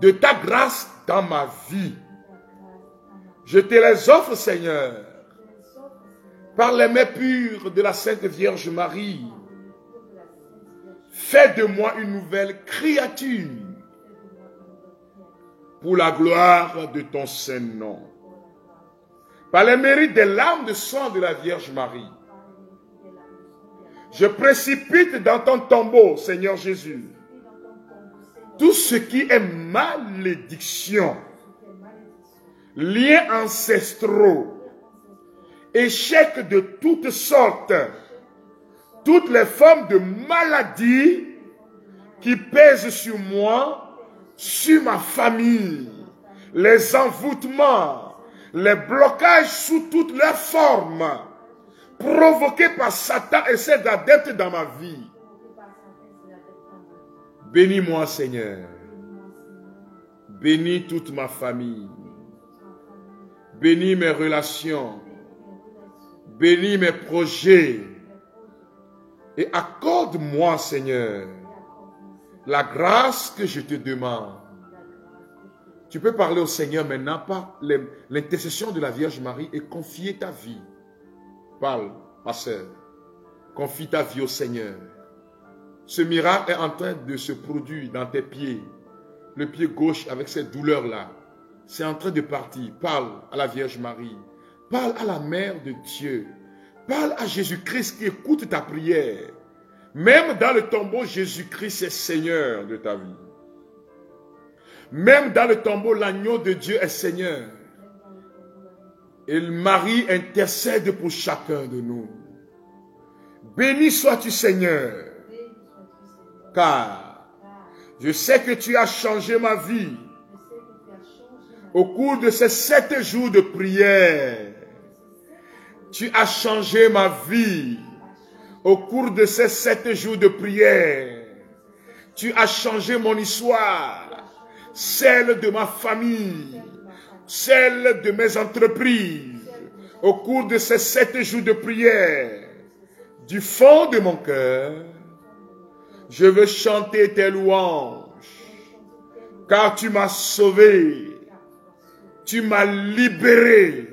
Speaker 1: de ta grâce dans ma vie. Je te les offre, Seigneur, par les mains pures de la Sainte Vierge Marie. Fais de moi une nouvelle créature pour la gloire de ton Saint-Nom. Par les mérites des larmes de sang de la Vierge Marie, je précipite dans ton tombeau, Seigneur Jésus, tout ce qui est malédiction, liens ancestraux, échecs de toutes sortes, toutes les formes de maladies qui pèsent sur moi, sur ma famille, les envoûtements, les blocages sous toutes leurs formes, provoqués par Satan et ses adeptes dans ma vie. Bénis-moi, Seigneur. Bénis toute ma famille. Bénis mes relations. Bénis mes projets. Et accorde-moi, Seigneur, la grâce que je te demande. Tu peux parler au Seigneur maintenant par l'intercession de la Vierge Marie et confier ta vie. Parle, ma sœur. Confie ta vie au Seigneur. Ce miracle est en train de se produire dans tes pieds. Le pied gauche avec cette douleur-là. C'est en train de partir. Parle à la Vierge Marie. Parle à la Mère de Dieu. Parle à Jésus-Christ qui écoute ta prière. Même dans le tombeau, Jésus-Christ est Seigneur de ta vie. Même dans le tombeau, l'agneau de Dieu est Seigneur. Et Marie intercède pour chacun de nous. Béni sois-tu, Seigneur, car je sais que tu as changé ma vie au cours de ces 7 jours de prière. Tu as changé ma vie au cours de ces 7 jours de prière. Tu as changé mon histoire, celle de ma famille, celle de mes entreprises, au cours de ces 7 jours de prière. Du fond de mon cœur, je veux chanter tes louanges, car tu m'as sauvé, tu m'as libéré,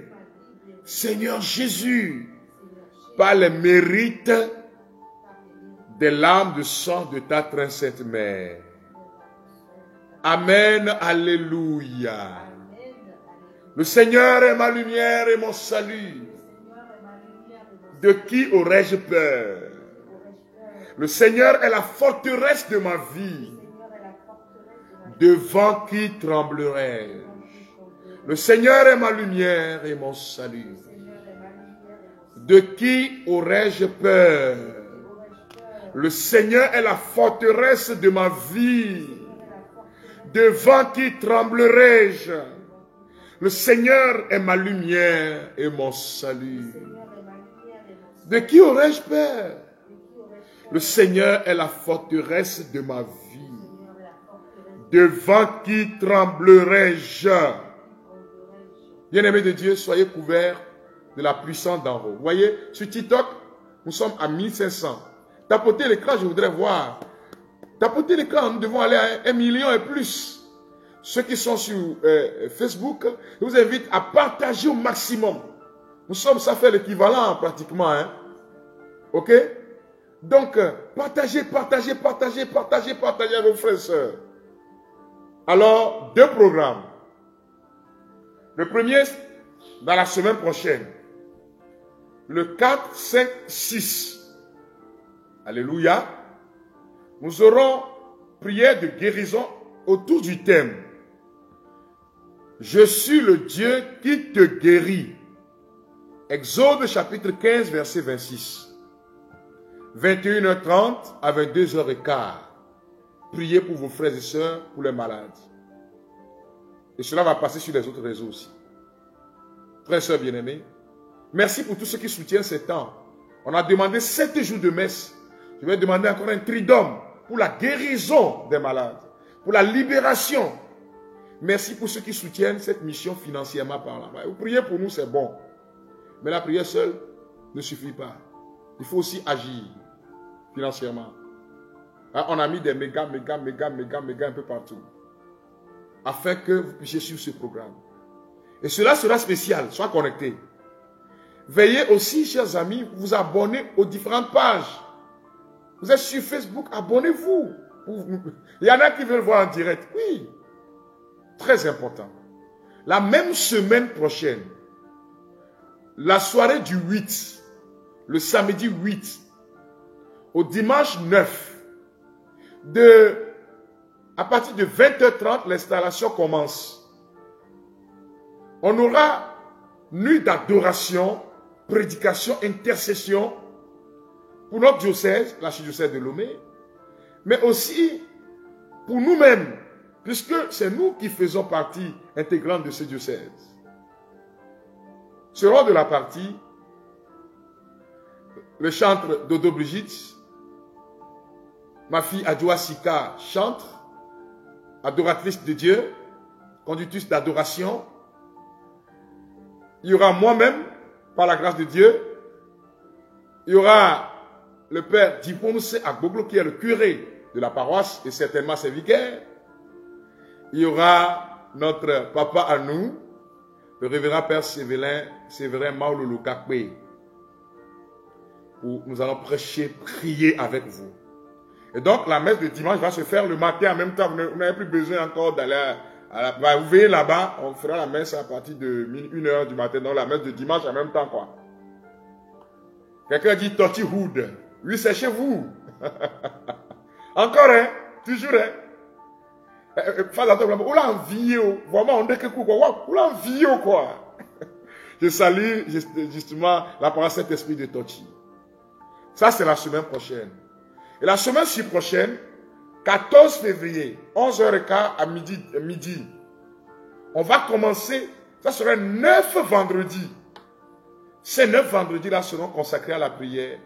Speaker 1: Seigneur Jésus, par les mérites des larmes de sang de ta très sainte mère. Amen, alléluia. Le Seigneur est ma lumière et mon salut. De qui aurais-je peur? Le Seigneur est la forteresse de ma vie. Devant qui tremblerai-je? Le Seigneur est ma lumière et mon salut. De qui aurais-je peur? Le Seigneur est la forteresse de ma vie. Devant qui tremblerai-je? Le Seigneur est ma lumière et mon salut. De qui aurais-je peur? Le Seigneur est la forteresse de ma vie. Devant qui tremblerai-je? Bien-aimés de Dieu, soyez couverts de la puissance d'en haut. Vous voyez, sur TikTok, nous sommes à 1500. Tapotez l'écran, je voudrais voir. Tapotez l'écran, nous devons aller à 1 million et plus. Ceux qui sont sur Facebook, je vous invite à partager au maximum. Nous sommes, ça fait l'équivalent pratiquement. Hein? Ok? Donc, partagez à vos frères et sœurs. Alors, 2 programmes. Le premier, dans la semaine prochaine. Le 4, 5, 6. Alléluia. Nous aurons prière de guérison autour du thème. Je suis le Dieu qui te guérit. Exode chapitre 15, verset 26. 21h30 à 22h15. Priez pour vos frères et sœurs, pour les malades. Et cela va passer sur les autres réseaux aussi. Frères et sœurs bien-aimés, merci pour tous ceux qui soutiennent ces temps. On a demandé 7 jours de messe. Je vais demander encore un tridome pour la guérison des malades, pour la libération. Merci pour ceux qui soutiennent cette mission financièrement parlant. Vous priez pour nous, c'est bon. Mais la prière seule ne suffit pas. Il faut aussi agir financièrement. On a mis des méga un peu partout. Afin que vous puissiez suivre ce programme. Et cela sera spécial, sois connecté. Veillez aussi, chers amis, vous abonner aux différentes pages. Vous êtes sur Facebook, abonnez-vous. Il y en a qui veulent voir en direct. Oui, très important. La même semaine prochaine, la soirée du 8, le samedi 8, au dimanche 9, à partir de 20h30, l'installation commence. On aura nuit d'adoration, prédication, intercession pour notre diocèse, l'archidiocèse de Lomé, mais aussi pour nous-mêmes, puisque c'est nous qui faisons partie intégrante de ce diocèse. Seront de la partie le chantre Dodo Brigitte, ma fille Adjoa Sika chante, adoratrice de Dieu, conductrice d'adoration. Il y aura moi-même, par la grâce de Dieu. Il y aura le père Diponse Agboglo, qui est le curé de la paroisse et certainement ses vicaires. Il y aura notre papa à nous, le révérend père Séverin Maulolo Kakwe, où nous allons prêcher, prier avec vous. Et donc, la messe de dimanche va se faire le matin en même temps. Vous n'avez plus besoin encore d'aller vous venez là-bas, on fera la messe à partir de 1h du matin. Donc, la messe de dimanche en même temps, quoi. Quelqu'un dit Toti Hood. Oui, c'est chez vous. Encore, hein? Toujours, hein? Où l'envie, vraiment, on dit que quoi? Où l'envie, quoi? Je salue justement la parole Saint-Esprit de Toti. Ça, c'est la semaine prochaine. Et la semaine prochaine, 14 février, 11h15 à midi, on va commencer, ça sera 9 vendredis. Ces 9 vendredis-là seront consacrés à la prière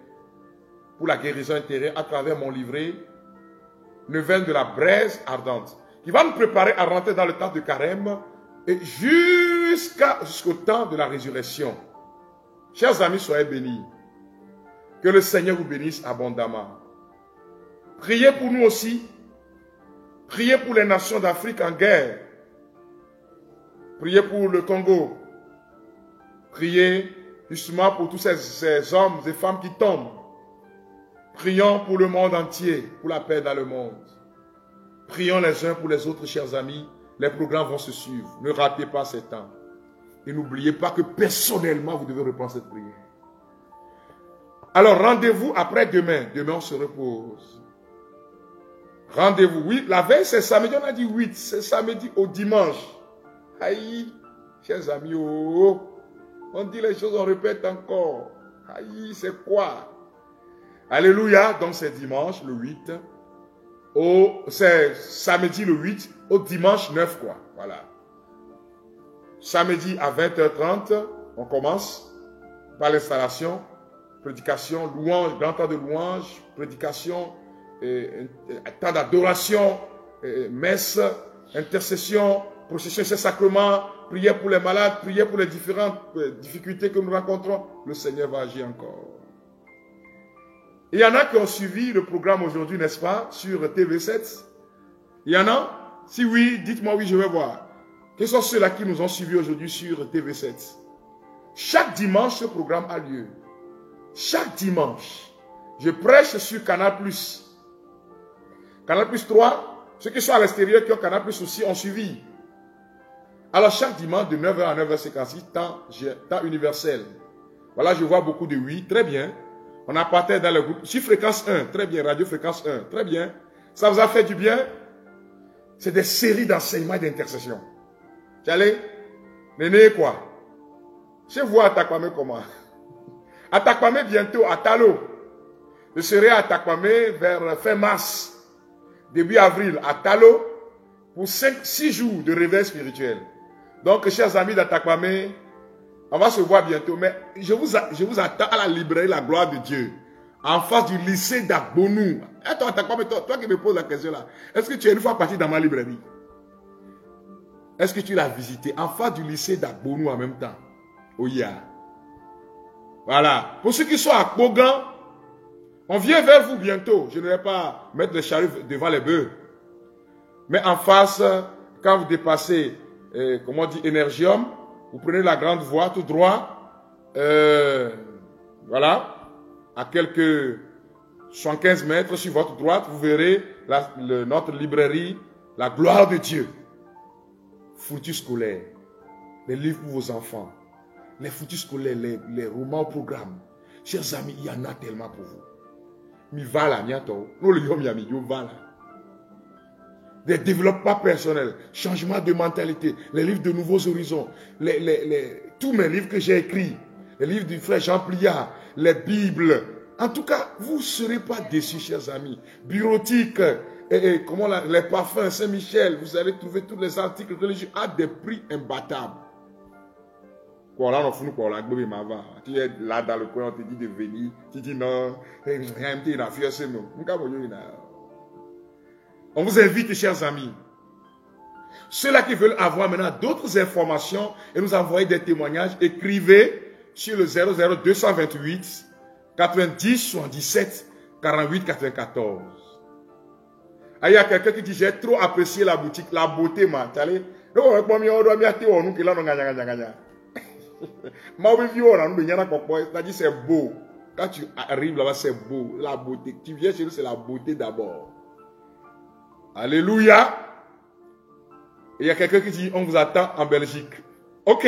Speaker 1: pour la guérison intérieure à travers mon livret, Neuvaine de la braise ardente, qui va nous préparer à rentrer dans le temps de carême et jusqu'au temps de la résurrection. Chers amis, soyez bénis. Que le Seigneur vous bénisse abondamment. Priez pour nous aussi. Priez pour les nations d'Afrique en guerre. Priez pour le Congo. Priez justement pour tous ces hommes et femmes qui tombent. Prions pour le monde entier, pour la paix dans le monde. Prions les uns pour les autres, chers amis. Les programmes vont se suivre. Ne ratez pas ces temps. Et n'oubliez pas que personnellement, vous devez reprendre cette prière. Alors, rendez-vous après demain. Demain, on se repose. Rendez-vous. Oui, la veille, c'est samedi. On a dit 8. C'est samedi au dimanche. Aïe, chers amis, oh, on dit les choses, on répète encore. Aïe, c'est quoi? Alléluia. Donc, c'est dimanche, le 8. C'est samedi, le 8, au dimanche 9, quoi. Voilà. Samedi à 20h30, on commence par l'installation, prédication, louange, grand temps de louange, prédication, temps d'adoration, messe, intercession, procession ces sacrements, prière pour les malades, prière pour les différentes difficultés que nous rencontrons. Le Seigneur va agir encore. Il y en a qui ont suivi le programme aujourd'hui, n'est-ce pas, sur TV7. Il y en a? Si oui, dites-moi oui, je vais voir. Quels sont ceux-là qui nous ont suivis aujourd'hui sur TV7? Chaque dimanche, ce programme a lieu. Chaque dimanche, je prêche sur Canal+. Canal+ 3, ceux qui sont à l'extérieur, qui ont Canal+ aussi, ont suivi. Alors, chaque dimanche, de 9h à 9h56, temps universel. Voilà, je vois beaucoup de oui, très bien. On appartient dans le groupe. Sur fréquence 1, très bien, radio fréquence 1, très bien. Ça vous a fait du bien? C'est des séries d'enseignements et d'intercession. Tu allais? Néné, quoi? Je vois à Takwame comment? À Takwame, bientôt, à Talo. Je serai à Takwame vers fin mars, début avril, à Talo, pour 6 jours de réveil spirituel. Donc, chers amis d'Atakwame, on va se voir bientôt. Mais je vous attends à la librairie La Gloire de Dieu, en face du lycée d'Agbonou. Et toi, toi qui me poses la question là, est-ce que tu es une fois parti dans ma librairie? Est-ce que tu l'as visité? En face du lycée d'Agbonou en même temps. Oya. Voilà. Pour ceux qui sont à Kogan, on vient vers vous bientôt. Je ne vais pas mettre le charrue devant les bœufs. Mais en face, quand vous dépassez, comment on dit, Energium, vous prenez la grande voie tout droit. Voilà. À quelques 75 mètres sur votre droite, vous verrez notre librairie, La Gloire de Dieu. Fourniture scolaire. Les livres pour vos enfants. Les fournitures scolaires, les romans au programme. Chers amis, il y en a tellement pour vous. Mais voilà, bientôt. Des développements personnels, changement de mentalité, les livres de Nouveaux Horizons, tous mes livres que j'ai écrits, les livres du frère Jean Pliard, les Bibles. En tout cas, vous ne serez pas déçus, chers amis. Bureautique, les parfums Saint-Michel, vous allez trouver tous les articles religieux à des prix imbattables. Tu es là dans le coin, on te dit de venir, tu dis non, on vous invite, chers amis, ceux-là qui veulent avoir maintenant d'autres informations et nous envoyer des témoignages, écrivez sur le 00228 90 77 48 94. Ah, il y a quelqu'un qui dit, j'ai trop apprécié la boutique, la beauté, c'est-à-dire c'est beau. Quand tu arrives là-bas, c'est beau. La beauté. Tu viens chez nous, c'est la beauté d'abord. Alléluia. Il y a quelqu'un qui dit, on vous attend en Belgique. Ok.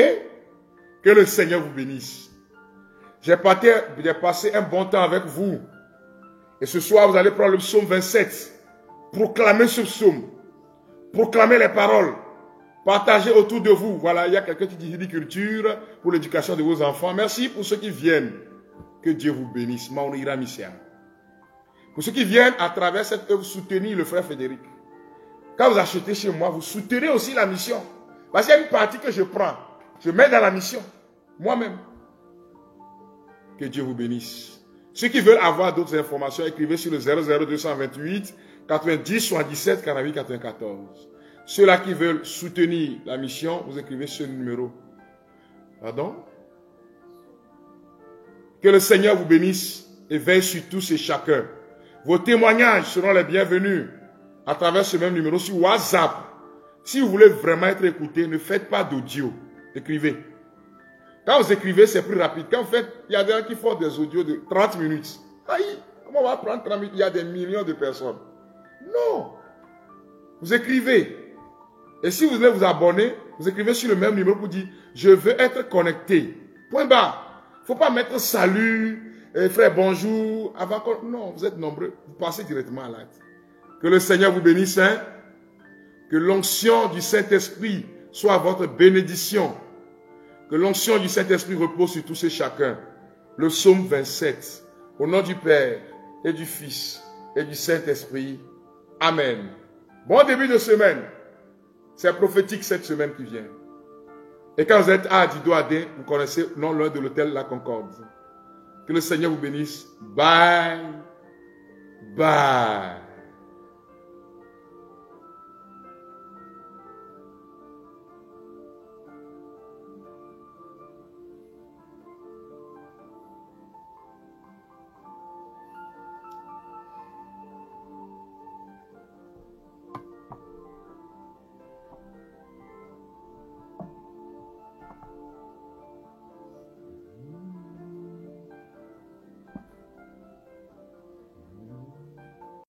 Speaker 1: Que le Seigneur vous bénisse. J'ai passé un bon temps avec vous. Et ce soir, vous allez prendre le psaume 27. Proclamez ce psaume. Proclamez les paroles. Partagez autour de vous. Voilà, il y a quelqu'un qui dit culture pour l'éducation de vos enfants. Merci pour ceux qui viennent. Que Dieu vous bénisse. Maonira Missia. Pour ceux qui viennent à travers cette œuvre soutenir le frère Frédéric. Quand vous achetez chez moi, vous soutenez aussi la mission. Parce qu'il y a une partie que je prends. Je mets dans la mission. Moi-même. Que Dieu vous bénisse. Ceux qui veulent avoir d'autres informations, écrivez sur le 00228 90 77 48 94. Ceux-là qui veulent soutenir la mission, vous écrivez ce numéro. Pardon? Que le Seigneur vous bénisse et veille sur tous et chacun. Vos témoignages seront les bienvenus à travers ce même numéro sur WhatsApp. Si vous voulez vraiment être écouté, ne faites pas d'audio. Écrivez. Quand vous écrivez, c'est plus rapide. Quand vous faites, il y a des gens qui font des audios de 30 minutes. Aïe, comment on va prendre 30 minutes? Il y a des millions de personnes. Non. Vous écrivez. Et si vous voulez vous abonner, vous écrivez sur le même numéro pour dire « Je veux être connecté ». Point barre. Il ne faut pas mettre « Salut »,« Frère, bonjour ». Avant que... Non, vous êtes nombreux. Vous passez directement à l'acte. Que le Seigneur vous bénisse. Hein? Que l'onction du Saint-Esprit soit votre bénédiction. Que l'onction du Saint-Esprit repose sur tous et chacun. Le psaume 27. Au nom du Père et du Fils et du Saint-Esprit. Amen. Bon début de semaine. C'est prophétique cette semaine qui vient. Et quand vous êtes à Dido Adé, vous connaissez non loin de l'hôtel La Concorde. Que le Seigneur vous bénisse. Bye. Bye.